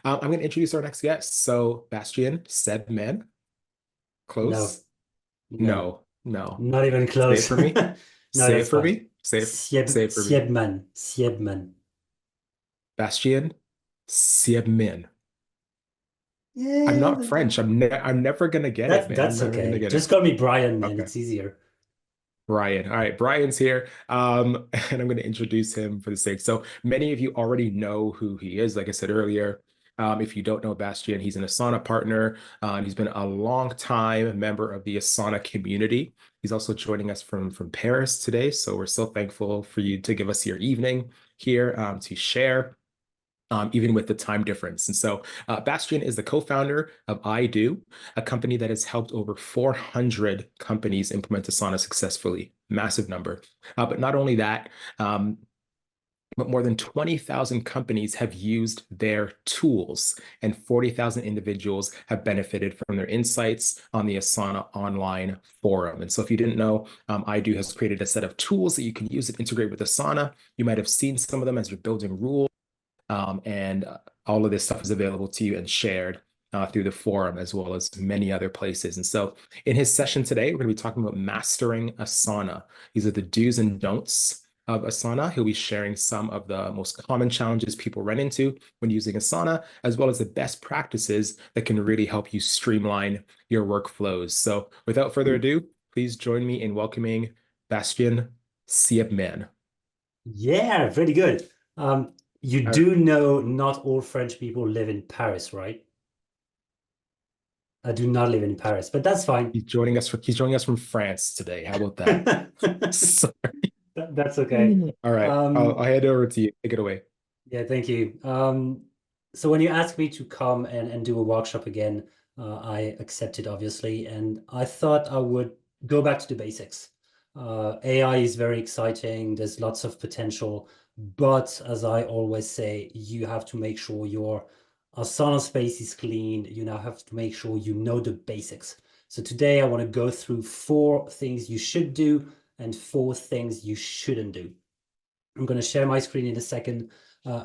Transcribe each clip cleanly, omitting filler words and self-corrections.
I'm going to introduce our next guest. So, Bastien Siebman. No, Close? no, No, no. not even Say it close. for me. No, Say it that's for fine. me. Say it for me. Siebman. Bastien Siebman. I'm Yeah, not French. I'm never gonna get it, man. I'm that's never gonna okay. get Just it. call me Brian, man. Okay. It's easier. Brian. All right, Brian's here. And I'm going to introduce him for the sake. So many of you already know who he is. Like I said earlier, if you don't know Bastien, he's an Asana partner. And he's been a long time member of the Asana community. He's also joining us from Paris today. So we're so thankful for you to give us your evening here to share even with the time difference. And so Bastien is the co-founder of I Do, a company that has helped over 400 companies implement Asana successfully. Massive number. But not only that, but more than 20,000 companies have used their tools, and 40,000 individuals have benefited from their insights on the Asana online forum. And so if you didn't know, I Do has created a set of tools that you can use and integrate with Asana. You might have seen some of them as you're building rules and all of this stuff is available to you and shared through the forum as well as many other places. And so in his session today, we're going to be talking about mastering Asana. These are the do's and don'ts of Asana. He'll be sharing some of the most common challenges people run into when using Asana, as well as the best practices that can really help you streamline your workflows. So without further ado, please join me in welcoming Bastien Siebman. Yeah, very good. You do know not all French people live in Paris, right? I do not live in Paris, but that's fine. He's joining us from France today. How about that? So, That's okay. all right, I'll Um, hand over to you. Take it away. Yeah, thank you. So when you asked me to come and do a workshop again, I accepted obviously, and I thought I would go back to the basics. AI is very exciting. There's lots of potential, but as I always say, you have to make sure your Asana space is clean. You now have to make sure you know the basics. So today I want to go through 4 things you should do and 4 things you shouldn't do. I'm going to share my screen in a second.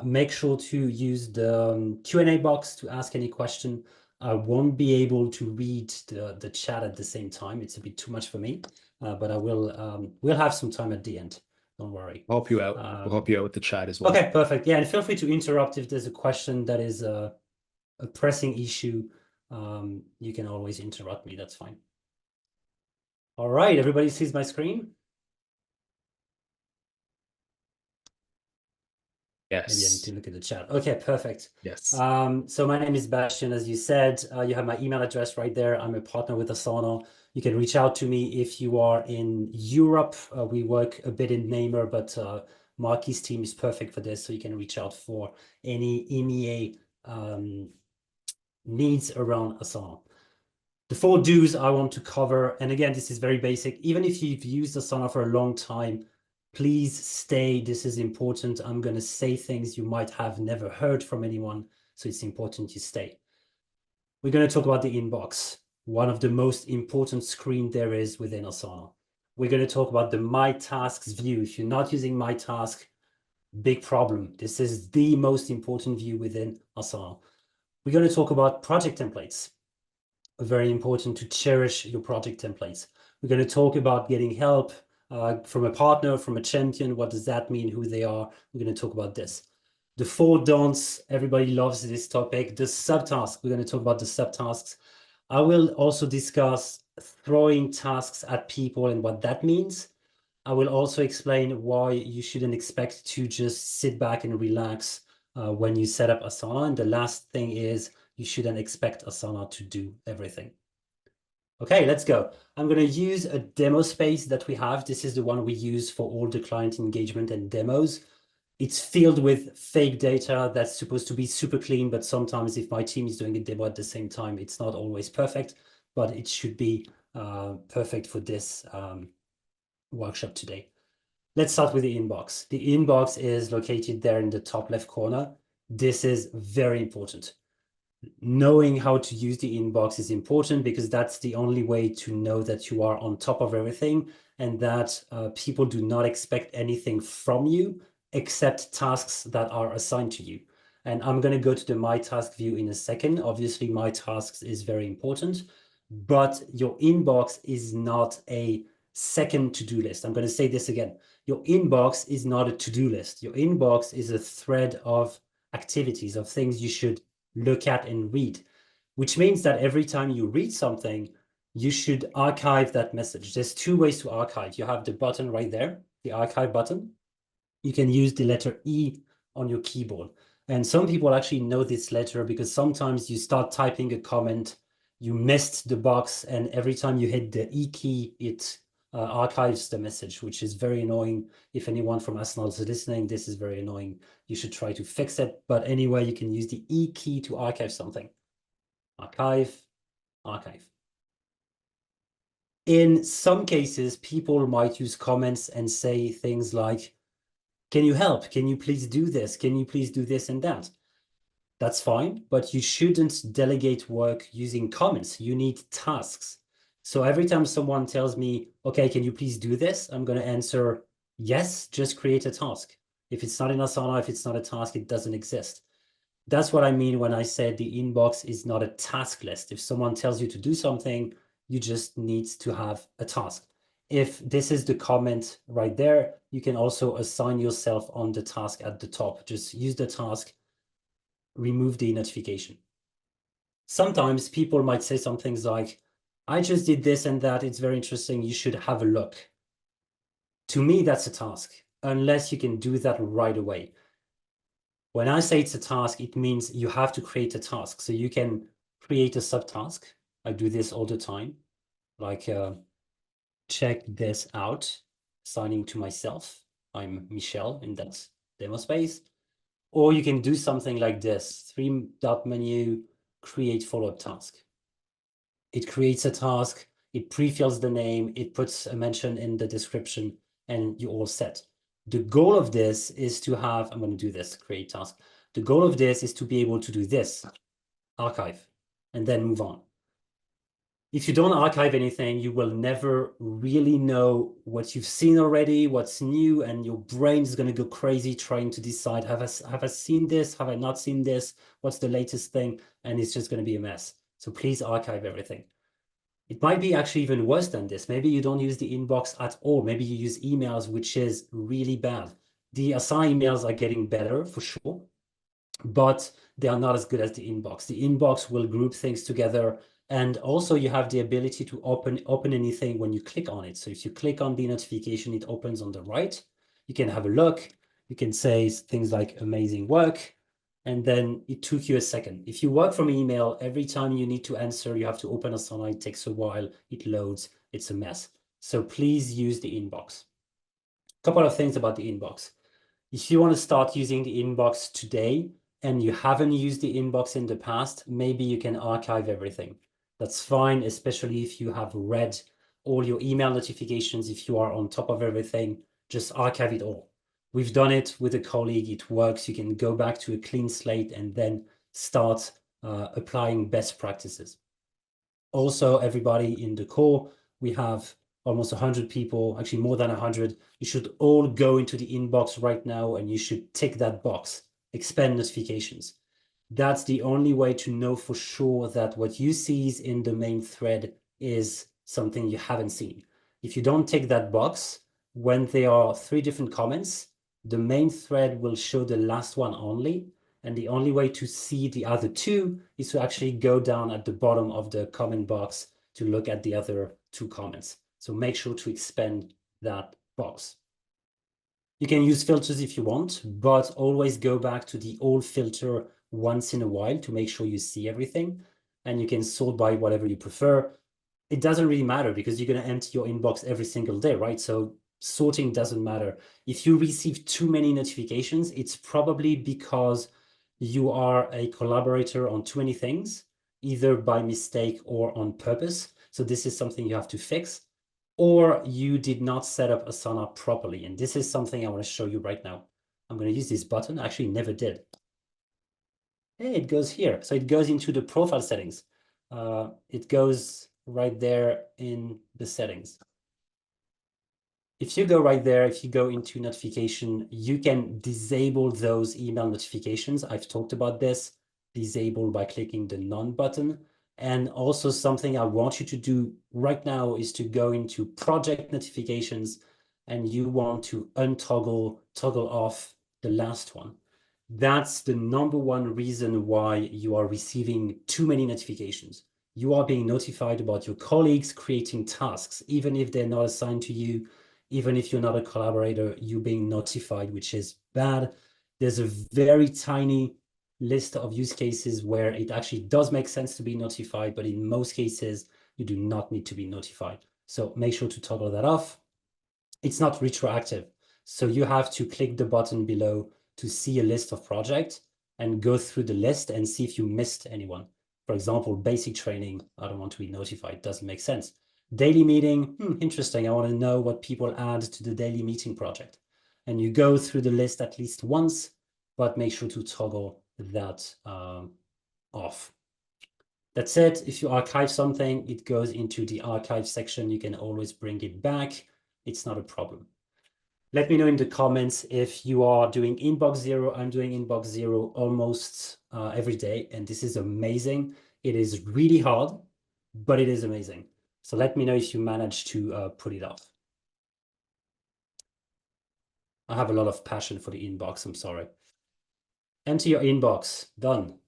Make sure to use the Q&A box to ask any question. I won't be able to read the chat at the same time. It's a bit too much for me, but I will we'll have some time at the end. Don't worry. I'll help you out. We'll Um, help you out with the chat as well. okay, perfect. Yeah, and feel free to interrupt if there's a question that is a pressing issue. You can always interrupt me. That's fine. All right, everybody sees my screen? Maybe I need to Yes. look at the chat. Okay, perfect. Yes. So my name is Bastien, as you said. You have my email address right there. I'm a partner with Asana. You can reach out to me if you are in Europe. We work a bit in Namer, but Marquis' team is perfect for this. So you can reach out for any EMEA needs around Asana. The 4 do's I want to cover, and again, this is very basic. Even if you've used Asana for a long time, please stay. This is important. I'm going to say things you might have never heard from anyone, so it's important you stay. We're going to talk about the inbox, one of the most important screen there is within Asana. We're going to talk about the My Tasks view. If you're not using My Task, big problem. This is the most important view within Asana. We're going to talk about project templates. Very important to cherish your project templates. We're going to talk about getting help from a partner, from a champion. What does that mean? Who they are? We're going to talk about this. The 4 don'ts, everybody loves this topic. The subtasks, we're going to talk about the subtasks. I will also discuss throwing tasks at people and what that means. I will also explain why you shouldn't expect to just sit back and relax when you set up Asana. And the last thing is you shouldn't expect Asana to do everything. Okay, let's go. I'm going to use a demo space that we have. This is the one we use for all the client engagement and demos. It's filled with fake data that's supposed to be super clean, but sometimes if my team is doing a demo at the same time, it's not always perfect, but it should be perfect for this workshop today. Let's start with the inbox. The inbox is located there in the top left corner. This is very important. Knowing how to use the inbox is important because that's the only way to know that you are on top of everything and that people do not expect anything from you except tasks that are assigned to you. And I'm going to go to the My Task view in a second. Obviously, My Tasks is very important, but your inbox is not a second to-do list. I'm going to say this again. Your inbox is not a to-do list. Your inbox is a thread of activities, of things you should look at and read, which means that every time you read something, you should archive that message. There's two ways to archive. You have the button right there, the archive button. You can use the letter E on your keyboard. And some people actually know this letter because sometimes you start typing a comment, you missed the box, and every time you hit the E key, it archives the message, which is very annoying. If anyone from Asana is listening, this is very annoying. You should try to fix it. But anyway, you can use the E key to archive something. Archive, archive. In some cases, people might use comments and say things like, can you help? Can you please do this? Can you please do this and that? That's fine, but you shouldn't delegate work using comments. You need tasks. So every time someone tells me, okay, can you please do this? I'm going to answer, yes, just create a task. If it's not in Asana, if it's not a task, it doesn't exist. That's what I mean when I said the inbox is not a task list. If someone tells you to do something, you just need to have a task. If this is the comment right there, you can also assign yourself on the task at the top. Just use the task, remove the notification. Sometimes people might say some things like, I just did this and that. It's very interesting. You should have a look. To me, that's a task, unless you can do that right away. When I say it's a task, it means you have to create a task. So you can create a subtask. I do this all the time, like check this out, signing to myself. I'm Michel in that demo space. Or you can do something like this, 3-dot menu, create follow-up task. It creates a task, it pre-fills the name, it puts a mention in the description, and you're all set. The goal of this is to have, I'm going to do this, create task. The goal of this is to be able to do this, archive, and then move on. If you don't archive anything, you will never really know what you've seen already, what's new, and your brain is going to go crazy trying to decide, have I seen this? Have I not seen this? What's the latest thing? And it's just going to be a mess. So please archive everything. It might be actually even worse than this. Maybe you don't use the inbox at all. Maybe you use emails, which is really bad. The Asana emails are getting better for sure, but they are not as good as the inbox. The inbox will group things together. And also you have the ability to open anything when you click on it. So if you click on the notification, it opens on the right. You can have a look. You can say things like amazing work. And then it took you a second. If you work from email, every time you need to answer, you have to open Asana. It takes a while. It loads. It's a mess. So please use the inbox. A couple of things about the inbox. If you want to start using the inbox today and you haven't used the inbox in the past, maybe you can archive everything. That's fine, especially if you have read all your email notifications. If you are on top of everything, just archive it all. We've done it with a colleague. It works. You can go back to a clean slate and then start applying best practices. Also, everybody in the call, we have almost 100 people, actually more than 100. You should all go into the inbox right now and you should tick that box, expand notifications. That's the only way to know for sure that what you see is in the main thread is something you haven't seen. If you don't tick that box, when there are 3 different comments, the main thread will show the last one only. And the only way to see the other 2 is to actually go down at the bottom of the comment box to look at the other 2 comments. So make sure to expand that box. You can use filters if you want, but always go back to the old filter once in a while to make sure you see everything. And you can sort by whatever you prefer. It doesn't really matter because you're going to empty your inbox every single day, right? So sorting doesn't matter. If you receive too many notifications, it's probably because you are a collaborator on too many things, either by mistake or on purpose. So this is something you have to fix, or you did not set up Asana properly. And this is something I want to show you right now. I'm going to use this button. I actually never did. Hey, it goes here. So it goes into the profile settings. It goes right there in the settings. if you go right there, if you go into notification, you can disable those email notifications. I've talked about this, disable by clicking the none button. And also something I want you to do right now is to go into project notifications and you want to toggle off the last one. That's the number one reason why you are receiving too many notifications. You are being notified about your colleagues creating tasks, even if they're not assigned to you, even if you're not a collaborator, you're being notified, which is bad. There's a very tiny list of use cases where it actually does make sense to be notified, but in most cases, you do not need to be notified. So make sure to toggle that off. It's not retroactive. So you have to click the button below to see a list of projects and go through the list and see if you missed anyone. For example, basic training, I don't want to be notified, doesn't make sense. Daily meeting, interesting, I want to know what people add to the daily meeting project. And you go through the list at least once, but make sure to toggle that off. That's it. If you archive something, it goes into the archive section. You can always bring it back. It's not a problem. Let me know in the comments if you are doing inbox zero. I'm doing inbox zero almost every day, and this is amazing. It is really hard, but it is amazing. So let me know if you manage to put it off. I have a lot of passion for the inbox, I'm sorry. Enter your inbox, done.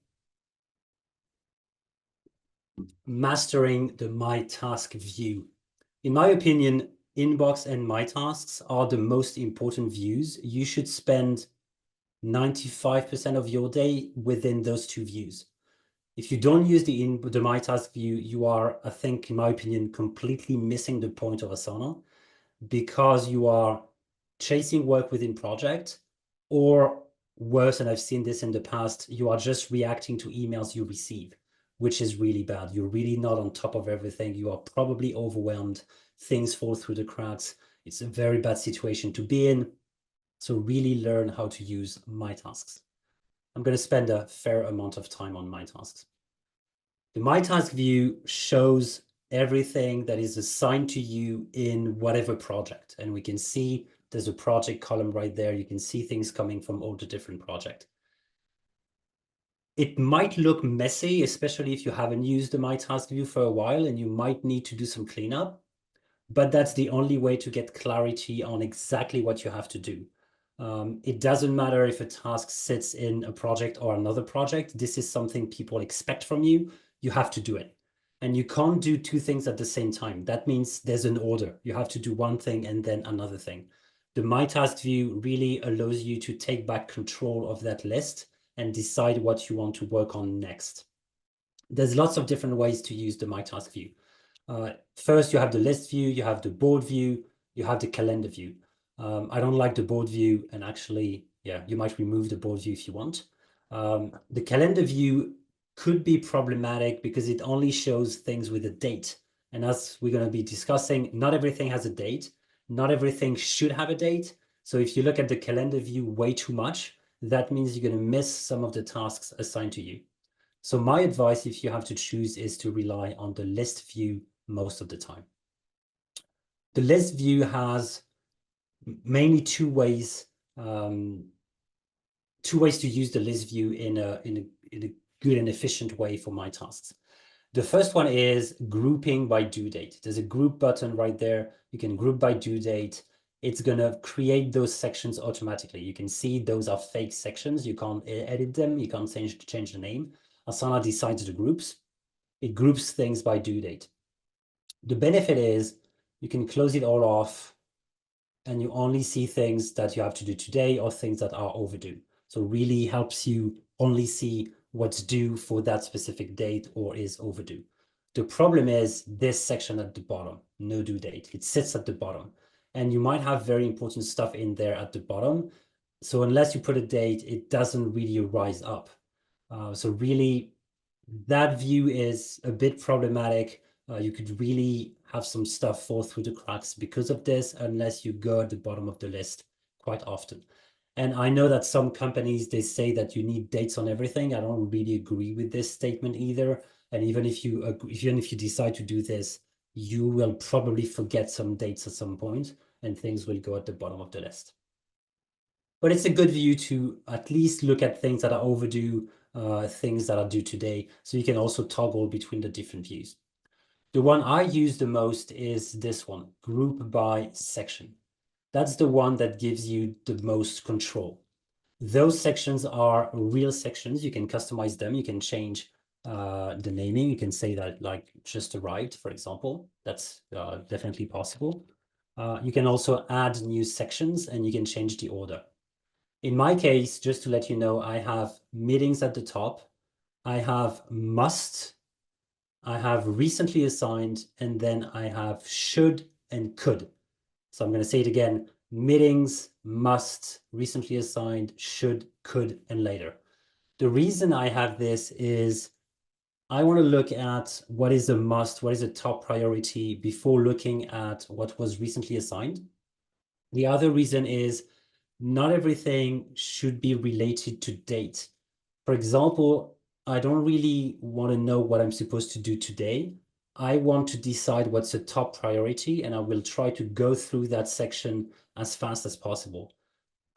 Mastering the My Task view. In my opinion, inbox and My Tasks are the most important views. You should spend 95% of your day within those two views. If you don't use the My Task view, you are, I think, in my opinion, completely missing the point of Asana, because you are chasing work within project, or worse, and I've seen this in the past, you are just reacting to emails you receive, which is really bad. You're really not on top of everything. You are probably overwhelmed. Things fall through the cracks. It's a very bad situation to be in. So really learn how to use My Tasks. I'm going to spend a fair amount of time on My Tasks. The My Task view shows everything that is assigned to you in whatever project. And we can see there's a project column right there. You can see things coming from all the different projects. It might look messy, especially if you haven't used the My Task view for a while, and you might need to do some cleanup, but that's the only way to get clarity on exactly what you have to do. It doesn't matter if a task sits in a project or another project. This is something people expect from you. You have to do it. And you can't do two things at the same time. That means there's an order. You have to do one thing and then another thing. The My Task view really allows you to take back control of that list and decide what you want to work on next. There's lots of different ways to use the My Task view. First, you have the list view, you have the board view, you have the calendar view. I don't like the board view, and actually, yeah, you might remove the board view if you want. The calendar view could be problematic because it only shows things with a date. And as we're going to be discussing, not everything has a date. Not everything should have a date. So if you look at the calendar view way too much, that means you're going to miss some of the tasks assigned to you. So my advice, if you have to choose, is to rely on the list view most of the time. The list view has mainly two ways to use the list view in a good and efficient way for My Tasks. The first one is grouping by due date. There's a group button right there. You can group by due date. It's going to create those sections automatically. You can see those are fake sections. You can't edit them. You can't change the name. Asana decides the groups. It groups things by due date. The benefit is you can close it all off and you only see things that you have to do today or things that are overdue. So really helps you only see what's due for that specific date or is overdue. The problem is this section at the bottom, no due date. It sits at the bottom and you might have very important stuff in there at the bottom. So unless you put a date, it doesn't really rise up. So really that view is a bit problematic. You could really have some stuff fall through the cracks because of this, unless you go at the bottom of the list quite often. And I know that some companies, they say that you need dates on everything. I don't really agree with this statement either. And even if you decide to do this, you will probably forget some dates at some point. and things will go at the bottom of the list. But it's a good view to at least look at things that are overdue, things that are due today, so you can also toggle between the different views. The one I use the most is this one, group by section. That's the one that gives you the most control. Those sections are real sections. You can customize them. You can change the naming. You can say that like just arrived, for example. That's definitely possible. You can also add new sections and you can change the order. In my case, just to let you know, I have meetings at the top. I have must. I have recently assigned, and then I have should and could. So I'm going to say it again. Meetings, must, recently assigned, should, could, and later. The reason I have this is I want to look at what is a must, what is a top priority before looking at what was recently assigned. The other reason is not everything should be related to date. For example, I don't really want to know what I'm supposed to do today. I want to decide what's a top priority, and I will try to go through that section as fast as possible.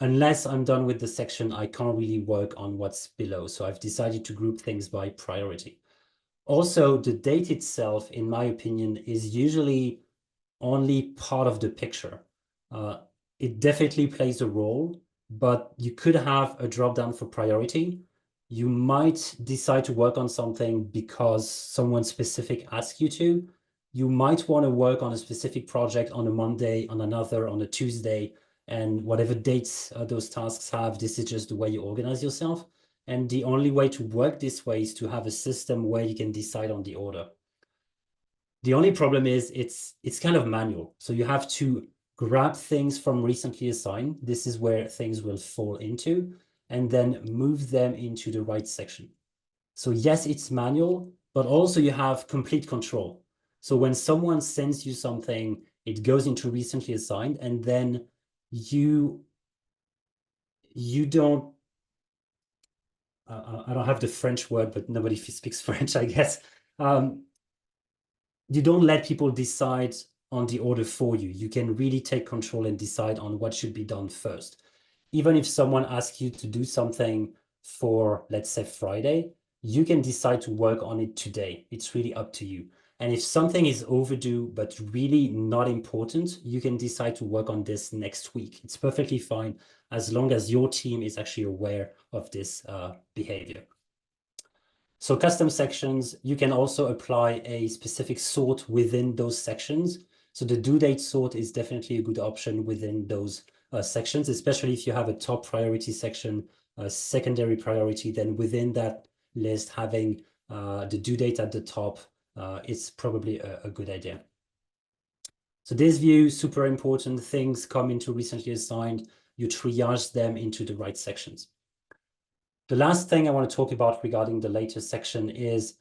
Unless I'm done with the section, I can't really work on what's below. So I've decided to group things by priority. Also, the date itself, in my opinion, is usually only part of the picture. It definitely plays a role, but you could have a drop down for priority. You might decide to work on something because someone specific asks you to. You might want to work on a specific project on a Monday, on another, on a Tuesday, and whatever dates those tasks have, this is just the way you organize yourself. And the only way to work this way is to have a system where you can decide on the order. The only problem is it's kind of manual. So you have to grab things from recently assigned. This is where things will fall into, and then move them into the right section. So yes, it's manual, but also you have complete control. So when someone sends you something, it goes into recently assigned, and then you don't, I don't have the French word, but nobody speaks French, I guess. You don't let people decide on the order for you. You can really take control and decide on what should be done first. Even if someone asks you to do something for, let's say, Friday, you can decide to work on it today. It's really up to you. And if something is overdue, but really not important, you can decide to work on this next week. It's perfectly fine as long as your team is actually aware of this behavior. So custom sections, you can also apply a specific sort within those sections. So the due date sort is definitely a good option within those sections, especially if you have a top priority section, a secondary priority, then within that list, having the due date at the top is probably a good idea. So this view, super important. Things come into recently assigned, you triage them into the right sections. The last thing I want to talk about regarding the later section is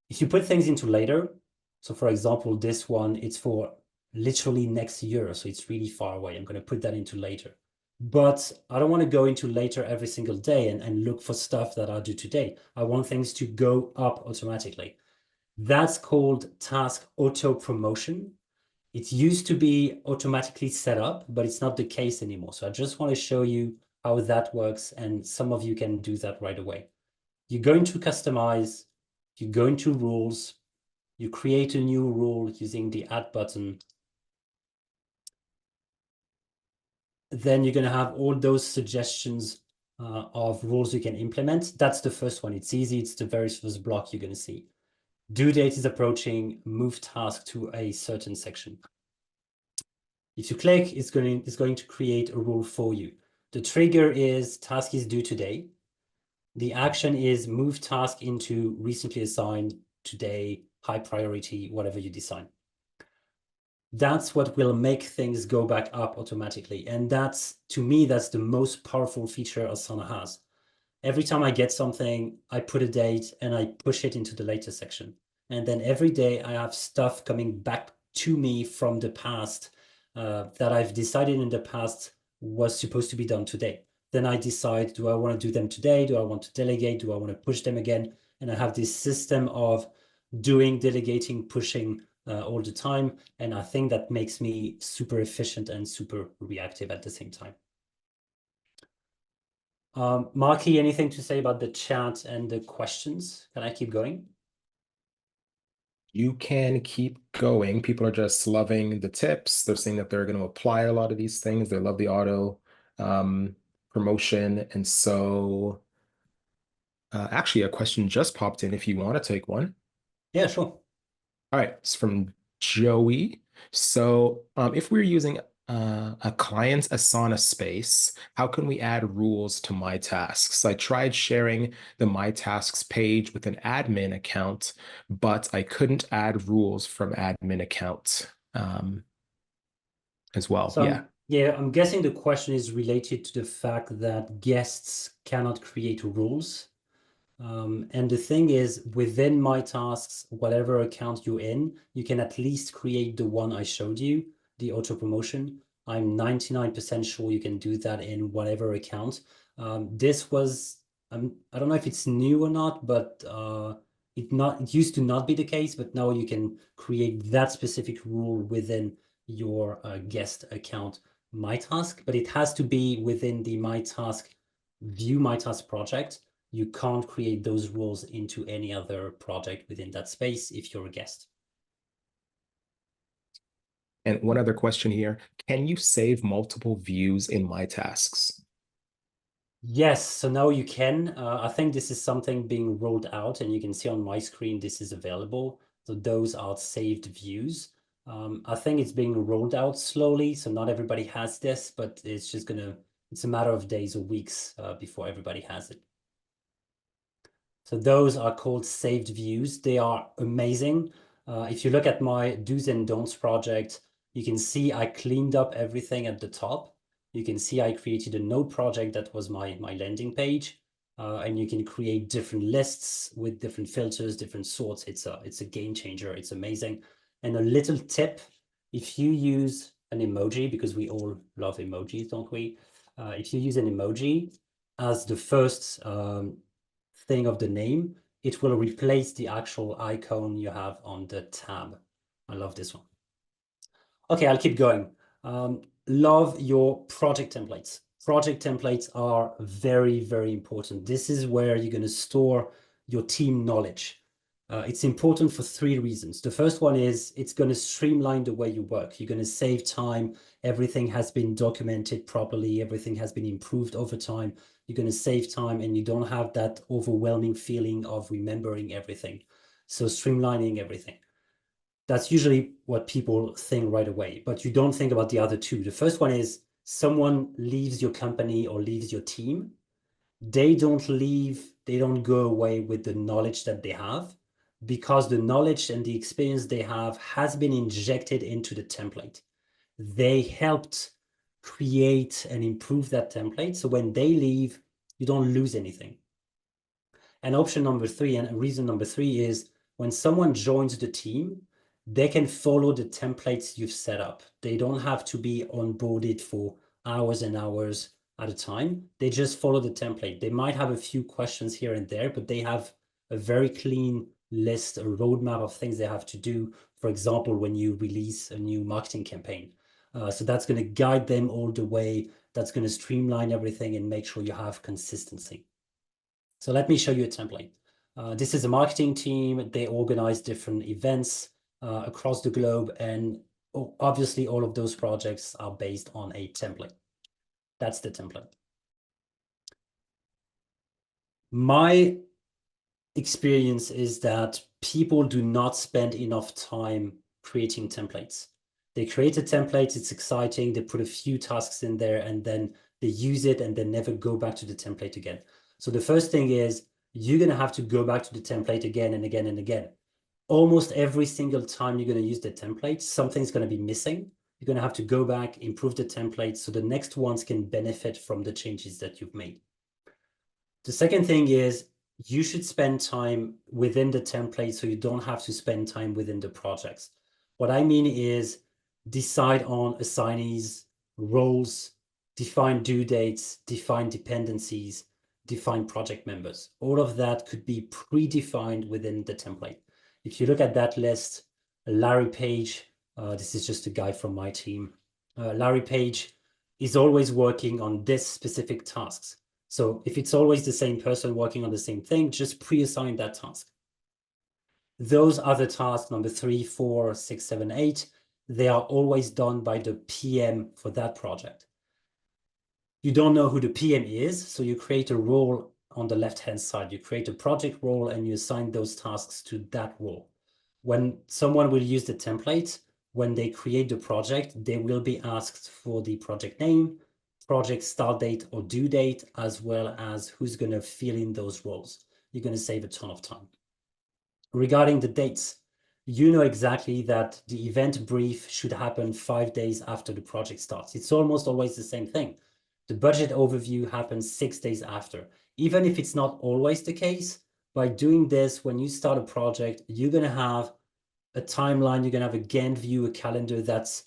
if you put things into later, so for example, this one, it's for literally next year, so it's really far away. I'm going to put that into later. But I don't want to go into later every single day and look for stuff that are due today. I want things to go up automatically. That's called task auto promotion. It used to be automatically set up, but it's not the case anymore. So I just want to show you how that works, and some of you can do that right away. You go into customize, you go into rules, you create a new rule using the add button. Then you're going to have all those suggestions of rules you can implement. That's the first one. It's easy. It's the very first block you're going to see. Due date is approaching, move task to a certain section. If you click, it's going to create a rule for you. The trigger is task is due today. The action is move task into recently assigned, today, high priority, whatever you decide. That's what will make things go back up automatically. And that's, to me, that's the most powerful feature Asana has. Every time I get something, I put a date and I push it into the later section. And then every day I have stuff coming back to me from the past that I've decided in the past was supposed to be done today. Then I decide, do I want to do them today? Do I want to delegate? Do I want to push them again? And I have this system of doing, delegating, pushing all the time. And I think that makes me super efficient and super reactive at the same time. Marquis, anything to say about the chat and the questions? Can I keep going? You can keep going. People are just loving the tips. They're saying that they're going to apply a lot of these things. They love the auto promotion. And so actually, a question just popped in if you want to take one. Yeah, sure. All right, it's from Joey. So, if we're using a client's Asana space, how can we add rules to my tasks? I tried sharing the My Tasks page with an admin account, but I couldn't add rules from admin account as well. So Yeah. I'm guessing the question is related to the fact that guests cannot create rules. And the thing is, within My Tasks, whatever account you're in, you can at least create the one I showed you, the auto promotion. I'm 99% sure you can do that in whatever account. This was, I don't know if it's new or not, but it used to not be the case, but now you can create that specific rule within your guest account My Task, but it has to be within the My Task view My Task project. You can't create those rules into any other project within that space if you're a guest. And one other question here, can you save multiple views in My Tasks? Yes, so now you can. I think this is something being rolled out, and you can see on my screen this is available. So those are saved views. I think it's being rolled out slowly, so not everybody has this, but it's a matter of days or weeks before everybody has it. So those are called saved views. They are amazing. If you look at my do's and don'ts project, you can see I cleaned up everything at the top. You can see I created a node project that was my landing page. And you can create different lists with different filters, different sorts. It's a game changer. It's amazing. And a little tip, if you use an emoji, because we all love emojis, don't we? If you use an emoji as the first thing of the name, it will replace the actual icon you have on the tab. I love this one. Okay, I'll keep going. Love your project templates. Project templates are very, very important. This is where you're going to store your team knowledge. It's important for three reasons. The first one is it's going to streamline the way you work. You're going to save time. Everything has been documented properly. Everything has been improved over time. You're going to save time and you don't have that overwhelming feeling of remembering everything. So streamlining everything. That's usually what people think right away, but you don't think about the other two. The first one is someone leaves your company or leaves your team. They don't leave, they don't go away with the knowledge that they have, because the knowledge and the experience they have has been injected into the template. They helped create and improve that template. So when they leave, you don't lose anything. And option number three, and reason number three is when someone joins the team, they can follow the templates you've set up. They don't have to be onboarded for hours and hours at a time. They just follow the template. They might have a few questions here and there, but they have a very clean list, a roadmap of things they have to do. For example, when you release a new marketing campaign. So that's going to guide them all the way. That's going to streamline everything and make sure you have consistency. So let me show you a template. This is a marketing team. They organize different events across the globe. And obviously, all of those projects are based on a template. That's the template. My experience is that people do not spend enough time creating templates. They create a template, it's exciting, they put a few tasks in there, and then they use it and then never go back to the template again. So the first thing is you're going to have to go back to the template again and again and again. Almost every single time you're going to use the template, something's going to be missing. You're going to have to go back, improve the template so the next ones can benefit from the changes that you've made. The second thing is you should spend time within the template so you don't have to spend time within the projects. What I mean is decide on assignees, roles, define due dates, define dependencies, define project members. All of that could be predefined within the template. If you look at that list, Larry Page, this is just a guy from my team. Larry Page is always working on this specific tasks. So if it's always the same person working on the same thing, just pre-assign that task. Those other tasks, number 3, 4, 6, 7, 8, they are always done by the PM for that project. You don't know who the PM is, so you create a role on the left-hand side. You create a project role and you assign those tasks to that role. When someone will use the template, when they create the project, they will be asked for the project name, project start date or due date, as well as who's going to fill in those roles. You're going to save a ton of time. Regarding the dates, you know exactly that the event brief should happen 5 days after the project starts. It's almost always the same thing. The budget overview happens 6 days after. Even if it's not always the case, by doing this, when you start a project, you're going to have a timeline, you're going to have a Gantt view, a calendar that's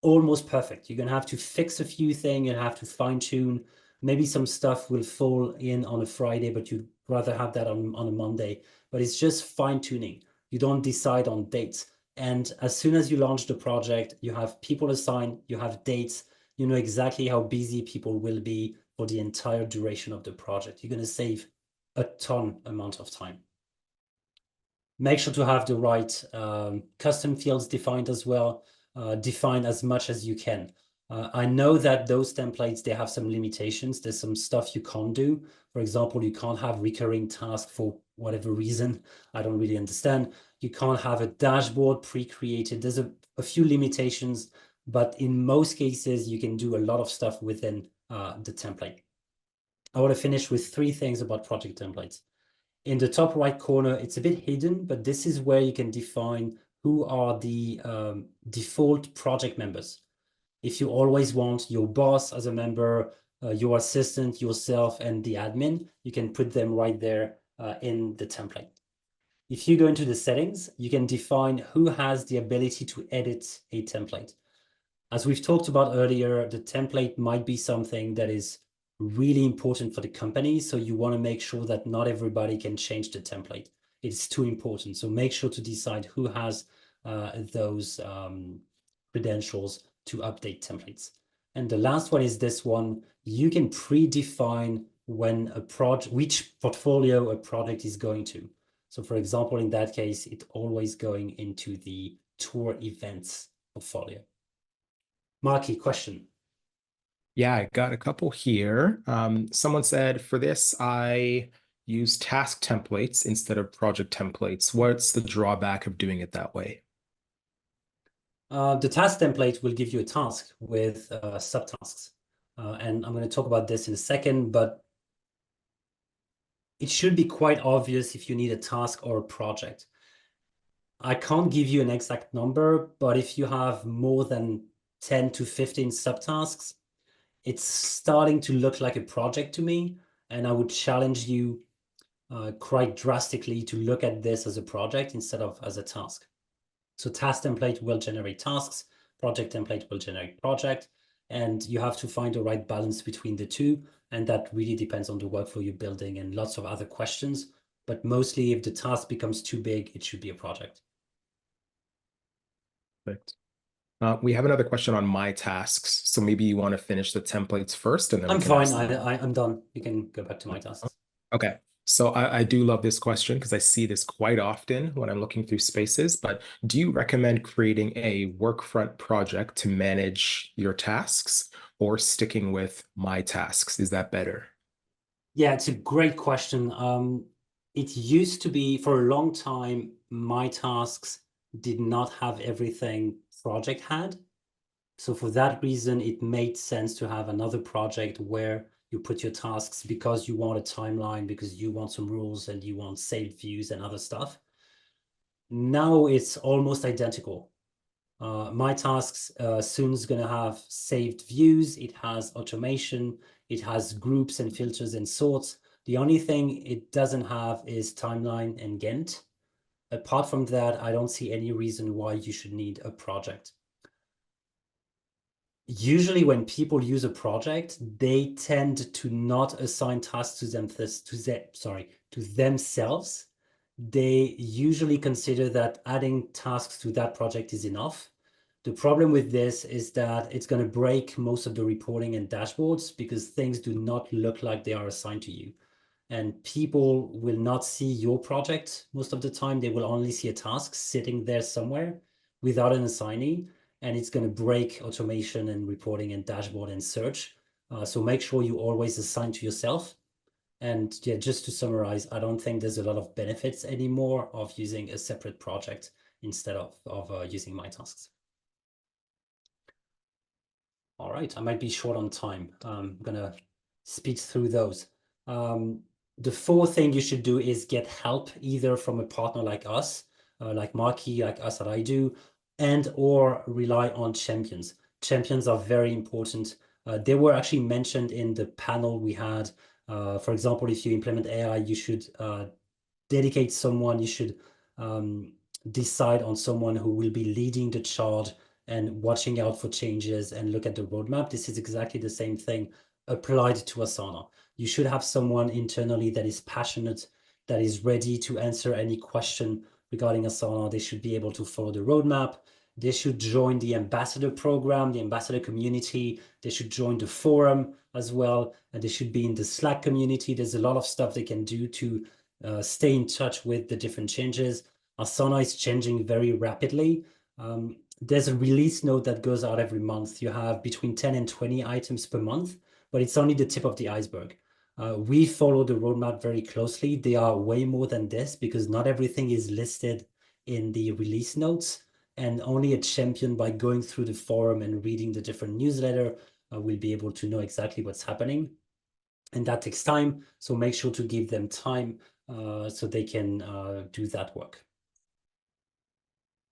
almost perfect. You're going to have to fix a few things, you have to fine tune. Maybe some stuff will fall in on a Friday, but you'd rather have that on a Monday. But it's just fine tuning. You don't decide on dates. And as soon as you launch the project, you have people assigned, you have dates, you know exactly how busy people will be for the entire duration of the project. You're going to save a ton amount of time. Make sure to have the right custom fields defined as well. Define as much as you can. I know that those templates, they have some limitations. There's some stuff you can't do. For example, you can't have recurring tasks for whatever reason. I don't really understand. You can't have a dashboard pre-created. There's a few limitations, but in most cases, you can do a lot of stuff within the template. I want to finish with 3 things about project templates. In the top right corner, it's a bit hidden, but this is where you can define who are the default project members. If you always want your boss as a member, your assistant, yourself, and the admin, you can put them right there in the template. If you go into the settings, you can define who has the ability to edit a template. As we've talked about earlier, the template might be something that is really important for the company. So you want to make sure that not everybody can change the template. It's too important. So make sure to decide who has those credentials to update templates. And the last one is this one. You can predefine when a project, which portfolio a project is going to. So for example, in that case, it's always going into the tour events portfolio. Marquis, question. Yeah, I got a couple here. Someone said for this, I use task templates instead of project templates. What's the drawback of doing it that way? The task template will give you a task with subtasks. And I'm going to talk about this in a second, but it should be quite obvious if you need a task or a project. I can't give you an exact number, but if you have more than 10 to 15 subtasks, it's starting to look like a project to me. And I would challenge you quite drastically to look at this as a project instead of as a task. So task template will generate tasks, project template will generate project, and you have to find the right balance between the two. And that really depends on the workflow you're building and lots of other questions. But mostly if the task becomes too big, it should be a project. Perfect. We have another question on my tasks. So maybe you want to finish the templates first and then we I'm can fine. ask them. I'm done. You can go back to my tasks. Okay. So I do love this question because I see this quite often when I'm looking through spaces, but do you recommend creating a workfront project to manage your tasks or sticking with my tasks? Is that better? Yeah, it's a great question. It used to be for a long time, my tasks did not have everything project had. So for that reason, it made sense to have another project where you put your tasks because you want a timeline, because you want some rules and you want saved views and other stuff. Now it's almost identical. My tasks soon is going to have saved views. It has automation. It has groups and filters and sorts. The only thing it doesn't have is timeline and Gantt. Apart from that, I don't see any reason why you should need a project. Usually when people use a project, they tend to not assign tasks to themselves. they usually consider that adding tasks to that project is enough. The problem with this is that it's going to break most of the reporting and dashboards because things do not look like they are assigned to you. And people will not see your project most of the time. They will only see a task sitting there somewhere without an assignee, and it's going to break automation and reporting and dashboard and search. So make sure you always assign to yourself. And yeah, just to summarize, I don't think there's a lot of benefits anymore of using a separate project instead of using my tasks. All right, I might be short on time. I'm gonna speed through those. The fourth thing you should do is get help either from a partner like us, like Marquis, like us that I do, and or rely on champions. Champions are very important. They were actually mentioned in the panel we had. For example, if you implement AI, you should dedicate someone, you should decide on someone who will be leading the charge and watching out for changes and look at the roadmap. This is exactly the same thing applied to Asana. You should have someone internally that is passionate, that is ready to answer any question regarding Asana. They should be able to follow the roadmap. They should join the ambassador program, the ambassador community. They should join the forum as well. And they should be in the Slack community. There's a lot of stuff they can do to stay in touch with the different changes. Asana is changing very rapidly. There's a release note that goes out every month. You have between 10 and 20 items per month, but it's only the tip of the iceberg. We follow the roadmap very closely. They are way more than this because not everything is listed in the release notes, and only a champion by going through the forum and reading the different newsletter will be able to know exactly what's happening. And that takes time, so make sure to give them time so they can do that work.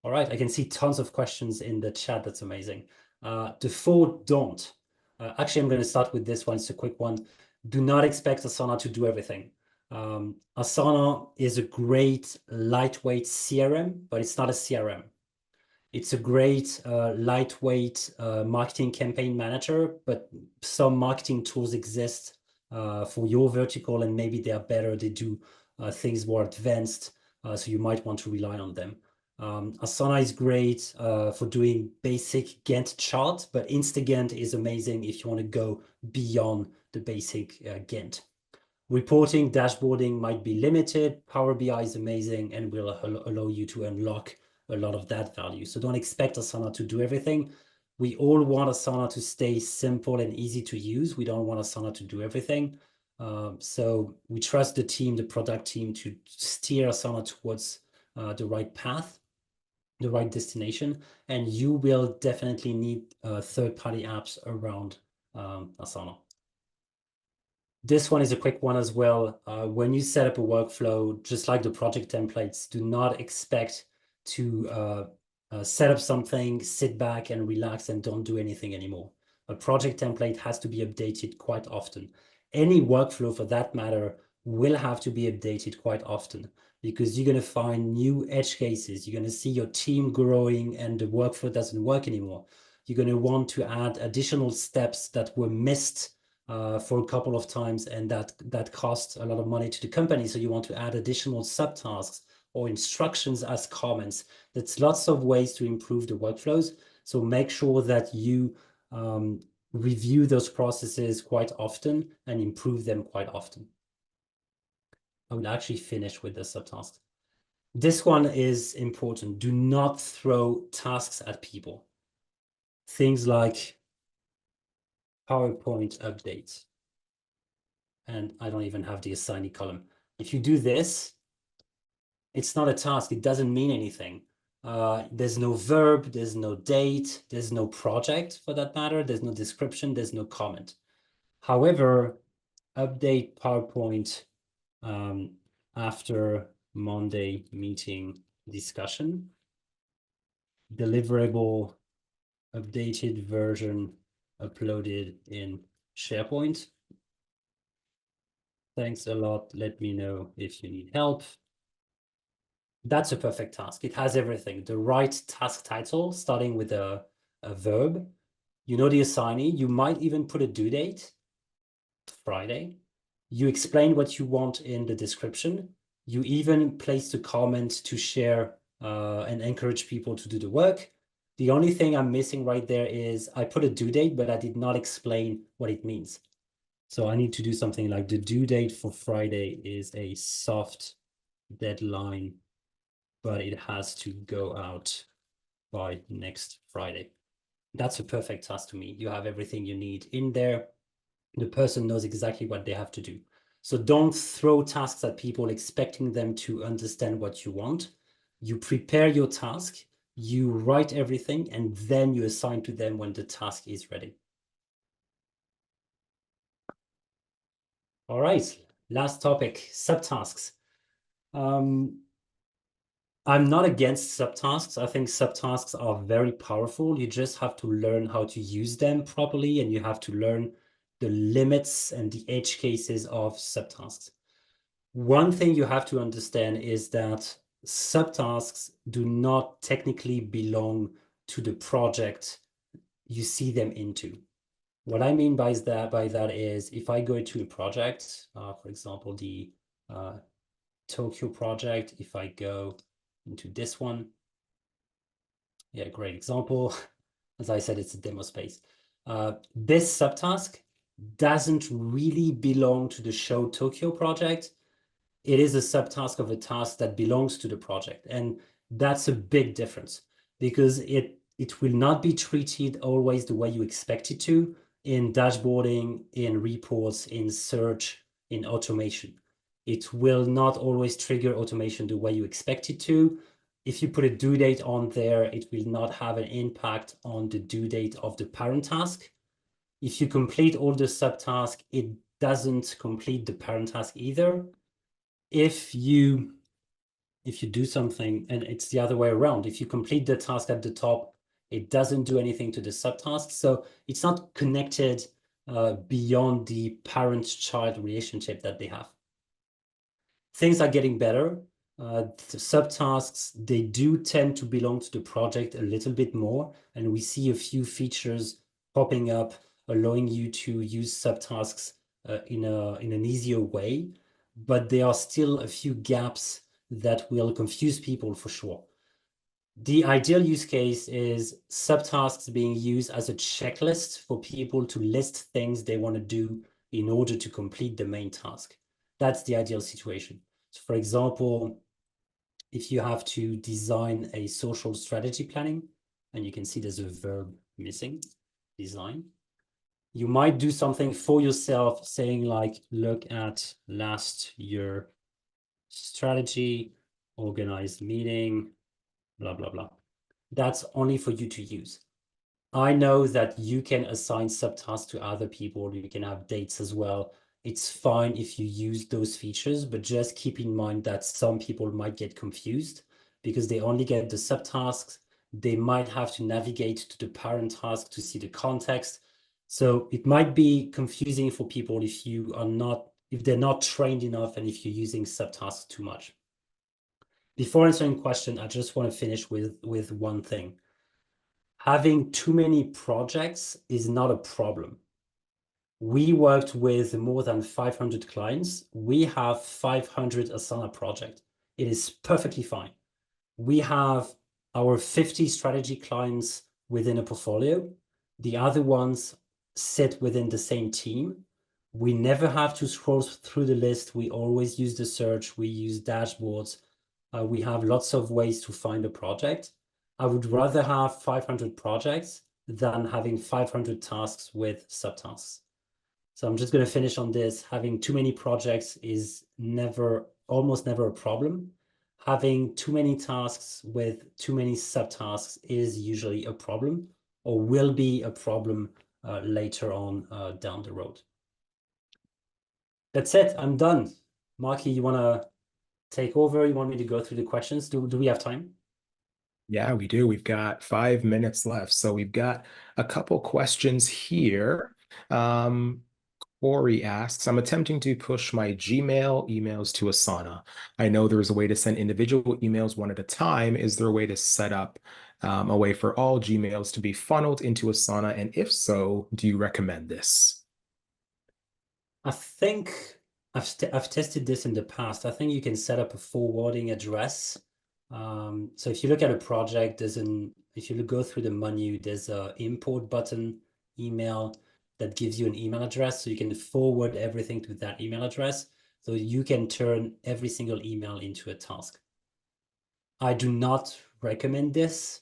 All right, I can see tons of questions in the chat. That's amazing. The four don't. Actually, I'm going to start with this one. It's a quick one. Do not expect Asana to do everything. Asana is a great lightweight CRM, but it's not a CRM. It's a great lightweight marketing campaign manager, but some marketing tools exist for your vertical, and maybe they are better. They do things more advanced, so you might want to rely on them. Asana is great for doing basic Gantt charts, but Instagantt is amazing if you want to go beyond the basic Gantt. Reporting, dashboarding might be limited. Power BI is amazing and will allow you to unlock a lot of that value. So don't expect Asana to do everything. We all want Asana to stay simple and easy to use. We don't want Asana to do everything. So we trust the team, the product team, to steer Asana towards the right path, the right destination, and you will definitely need third-party apps around Asana. This one is a quick one as well. When you set up a workflow, just like the project templates, do not expect to set up something, sit back and relax and don't do anything anymore. A project template has to be updated quite often. Any workflow for that matter will have to be updated quite often because you're going to find new edge cases. You're going to see your team growing and the workflow doesn't work anymore. You're going to want to add additional steps that were missed for a couple of times, and that costs a lot of money to the company. So you want to add additional subtasks or instructions as comments. That's lots of ways to improve the workflows. So make sure that you review those processes quite often and improve them quite often. I will actually finish with the subtask. This one is important. Do not throw tasks at people. Things like PowerPoint updates. And I don't even have the assignee column. If you do this, it's not a task. It doesn't mean anything. There's no verb, there's no date, there's no project for that matter. There's no description, there's no comment. However, update PowerPoint after Monday meeting discussion, deliverable, updated version uploaded in SharePoint. Thanks a lot. Let me know if you need help. That's a perfect task. It has everything. The right task title, starting with a verb. You know the assignee. You might even put a due date, Friday. You explain what you want in the description. You even placed a comment to share and encourage people to do the work. The only thing I'm missing right there is I put a due date, but I did not explain what it means. So I need to do something like the due date for Friday is a soft deadline, but it has to go out by next Friday. That's a perfect task to me. You have everything you need in there. The person knows exactly what they have to do. So don't throw tasks at people expecting them to understand what you want. You prepare your task, you write everything, and then you assign to them when the task is ready. All right, last topic, subtasks. I'm not against subtasks. I think subtasks are very powerful. You just have to learn how to use them properly, and you have to learn the limits and the edge cases of subtasks. One thing you have to understand is that subtasks do not technically belong to the project you see them into. What I mean by that is if I go to a project, for example, the Tokyo project, if I go into this one, yeah, great example. As I said, it's a demo space. This subtask doesn't really belong to the Show Tokyo project. It is a subtask of a task that belongs to the project. And that's a big difference because it will not be treated always the way you expect it to in dashboarding, in reports, in search, in automation. It will not always trigger automation the way you expect it to. If you put a due date on there, it will not have an impact on the due date of the parent task. If you complete all the subtasks, it doesn't complete the parent task either. If you do something, and it's the other way around, if you complete the task at the top, it doesn't do anything to the subtask. So it's not connected beyond the parent-child relationship that they have. Things are getting better. The subtasks, they do tend to belong to the project a little bit more, and we see a few features popping up, allowing you to use subtasks in an easier way, but there are still a few gaps that will confuse people for sure. The ideal use case is subtasks being used as a checklist for people to list things they want to do in order to complete the main task. That's the ideal situation. So for example, if you have to design a social strategy planning, and you can see there's a verb missing, design, you might do something for yourself saying like, look at last year strategy, organized meeting, blah, blah, blah. That's only for you to use. I know that you can assign subtasks to other people. You can have dates as well. It's fine if you use those features, but just keep in mind that some people might get confused because they only get the subtasks. They might have to navigate to the parent task to see the context. So it might be confusing for people if they're not trained enough and if you're using subtasks too much. Before answering the question, I just want to finish with one thing. Having too many projects is not a problem. We worked with more than 500 clients. We have 500 Asana projects. It is perfectly fine. We have our 50 strategy clients within a portfolio. The other ones sit within the same team. We never have to scroll through the list. We always use the search. We use dashboards. We have lots of ways to find a project. I would rather have 500 projects than having 500 tasks with subtasks. So I'm just going to finish on this. Having too many projects is almost never a problem. Having too many tasks with too many subtasks is usually a problem or will be a problem later on down the road. That's it. I'm done. Marky, you want to take over? You want me to go through the questions? Do we have time? Yeah, we do. We've got 5 minutes left. So we've got a couple questions here. Corey asks, I'm attempting to push my Gmail emails to Asana. I know there's a way to send individual emails one at a time. Is there a way to set up a way for all Gmails to be funneled into Asana? And if so, do you recommend this? I think I've tested this in the past. I think you can set up a forwarding address. So if you look at a project, if you go through the menu, there's a import button, email, that gives you an email address. So you can forward everything to that email address. So you can turn every single email into a task. I do not recommend this.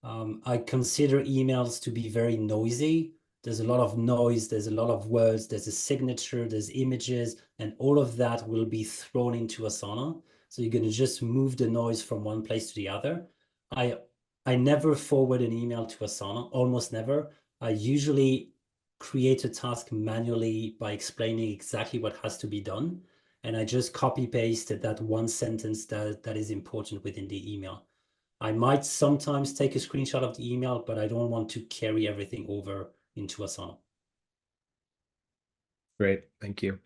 I consider emails to be very noisy. There's a lot of noise, there's a lot of words, there's a signature, there's images, and all of that will be thrown into Asana. So you're going to just move the noise from one place to the other. I I never forward an email to Asana, almost never. I usually create a task manually by explaining exactly what has to be done. And I just copy paste that one sentence that is important within the email. I might sometimes take a screenshot of the email, but I don't want to carry everything over into Asana. Great, thank you.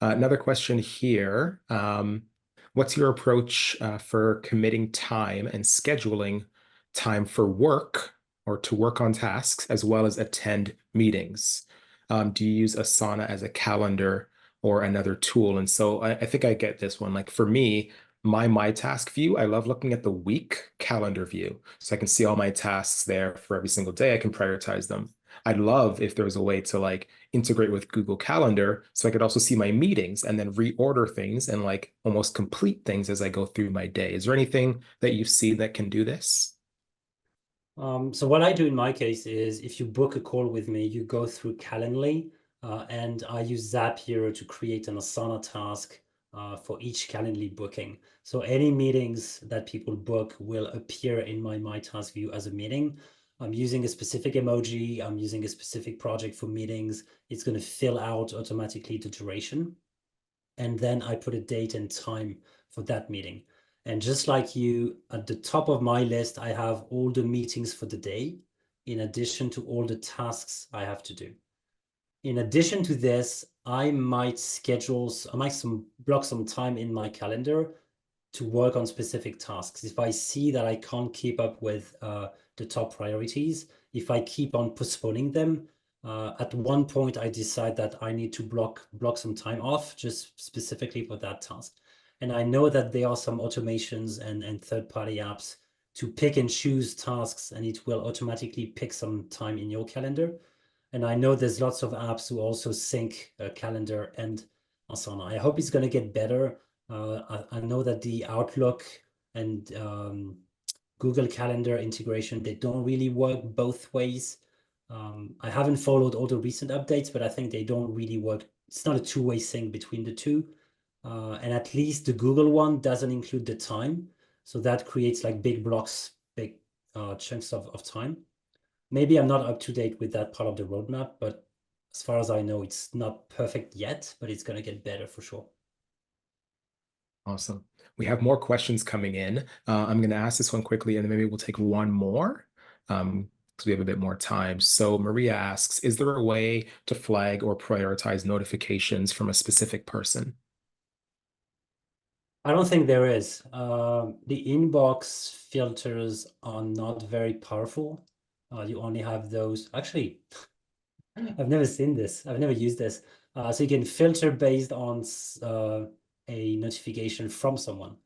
Another question here. What's your approach for committing time and scheduling time for work or to work on tasks as well as attend meetings? Do you use Asana as a calendar or another tool? And so I think I get this one. Like for me, my task view, I love looking at the week calendar view. So I can see all my tasks there for every single day. I can prioritize them. I'd love if there was a way to like integrate with Google Calendar so I could also see my meetings and then reorder things and like almost complete things as I go through my day. Is there anything that you've seen that can do this? So what I do in my case is if you book a call with me, you go through Calendly, and I use Zapier to create an Asana task for each Calendly booking. So any meetings that people book will appear in my task view as a meeting. I'm using a specific emoji. I'm using a specific project for meetings. It's going to fill out automatically the duration. And then I put a date and time for that meeting. And just like you, at the top of my list, I have all the meetings for the day, in addition to all the tasks I have to do. In addition to this, I might block some time in my calendar to work on specific tasks. If I see that I can't keep up with the top priorities, if I keep on postponing them, at one point I decide that I need to block some time off just specifically for that task. And I know that there are some automations and third-party apps to pick and choose tasks, and it will automatically pick some time in your calendar. And I know there's lots of apps who also sync calendar and Asana. I hope it's going to get better. I know that the Outlook and Google Calendar integration, they don't really work both ways. I haven't followed all the recent updates, but I think they don't really work. It's not a two-way sync between the two. And at least the Google one doesn't include the time. So that creates like big blocks, big chunks of time. Maybe I'm not up to date with that part of the roadmap, but as far as I know, it's not perfect yet, but it's going to get better for sure. Awesome. We have more questions coming in. I'm going to ask this one quickly and then maybe we'll take one more because we have a bit more time. So Maria asks, is there a way to flag or prioritize notifications from a specific person? I don't think there is. The inbox filters are not very powerful. You only have those. Actually, I've never seen this. I've never used this. So you can filter based on a notification from someone.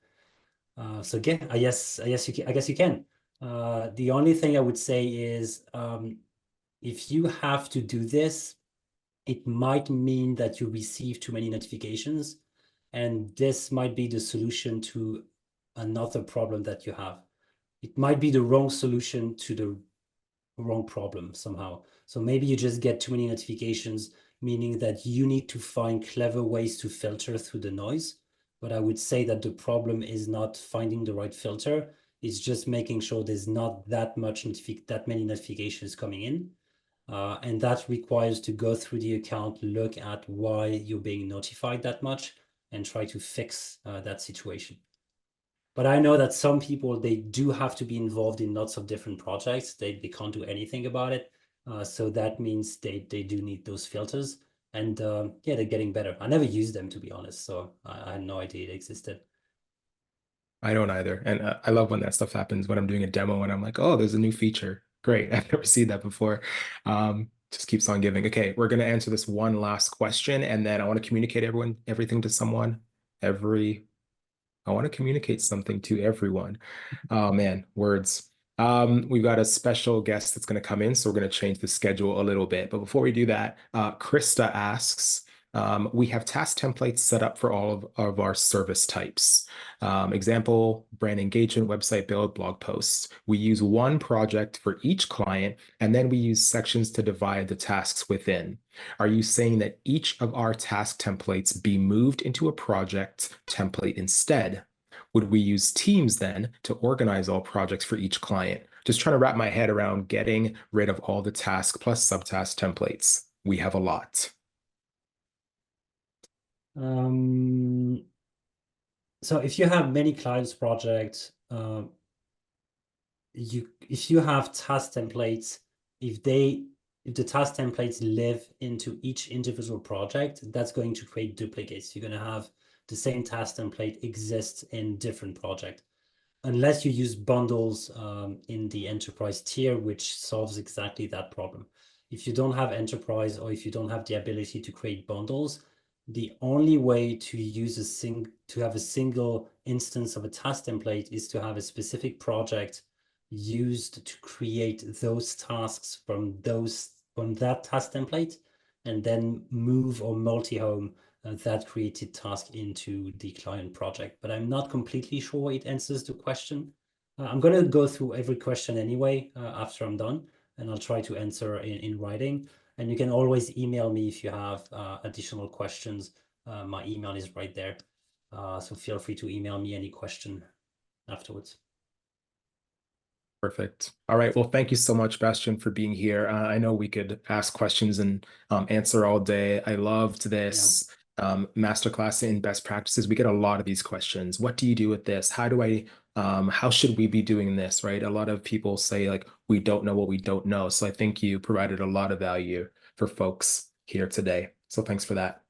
So yeah, I guess you can. The only thing I would say is if you have to do this, it might mean that you receive too many notifications, and this might be the solution to another problem that you have. It might be the wrong solution to the wrong problem somehow. So maybe you just get too many notifications, meaning that you need to find clever ways to filter through the noise. But I would say that the problem is not finding the right filter. It's just making sure there's not that many notifications coming in. And that requires to go through the account, look at why you're being notified that much, and try to fix that situation. But I know that some people, they do have to be involved in lots of different projects. They can't do anything about it. So that means they do need those filters. And yeah, they're getting better. I never used them, to be honest. So I had no idea it existed. I don't either. And I love when that stuff happens when I'm doing a demo and I'm like, oh, there's a new feature. Great. I've never seen that before. Just keeps on giving. Okay, we're going to answer this one last question, and then I want to communicate everything to someone. I want to communicate something to everyone. Oh man, words. We've got a special guest that's going to come in, so we're going to change the schedule a little bit. But before we do that, Krista asks, we have task templates set up for all of our service types. Example, brand engagement, website build, blog posts. We use one project for each client, and then we use sections to divide the tasks within. Are you saying that each of our task templates be moved into a project template instead? Would we use teams then to organize all projects for each client? Just trying to wrap my head around getting rid of all the task plus subtask templates. We have a lot. So if you have many clients projects, if you have task templates, if the task templates live into each individual project, that's going to create duplicates. You're going to have the same task template exist in different projects, unless you use bundles in the enterprise tier, which solves exactly that problem. If you don't have enterprise, or if you don't have the ability to create bundles, the only way to have a single instance of a task template is to have a specific project used to create those tasks from that task template, and then move or multi-home that created task into the client project. But I'm not completely sure it answers the question. I'm going to go through every question anyway after I'm done, and I'll try to answer in writing. And you can always email me if you have additional questions. My email is right there. So feel free to email me any question afterwards. Perfect. All right. Well, thank you so much, Bastien, for being here. I know we could ask questions and answer all day. I loved this masterclass in best practices. We get a lot of these questions. What do you do with this? How should we be doing this, right? A lot of people say like, we don't know what we don't know. So I think you provided a lot of value for folks here today. So thanks for that.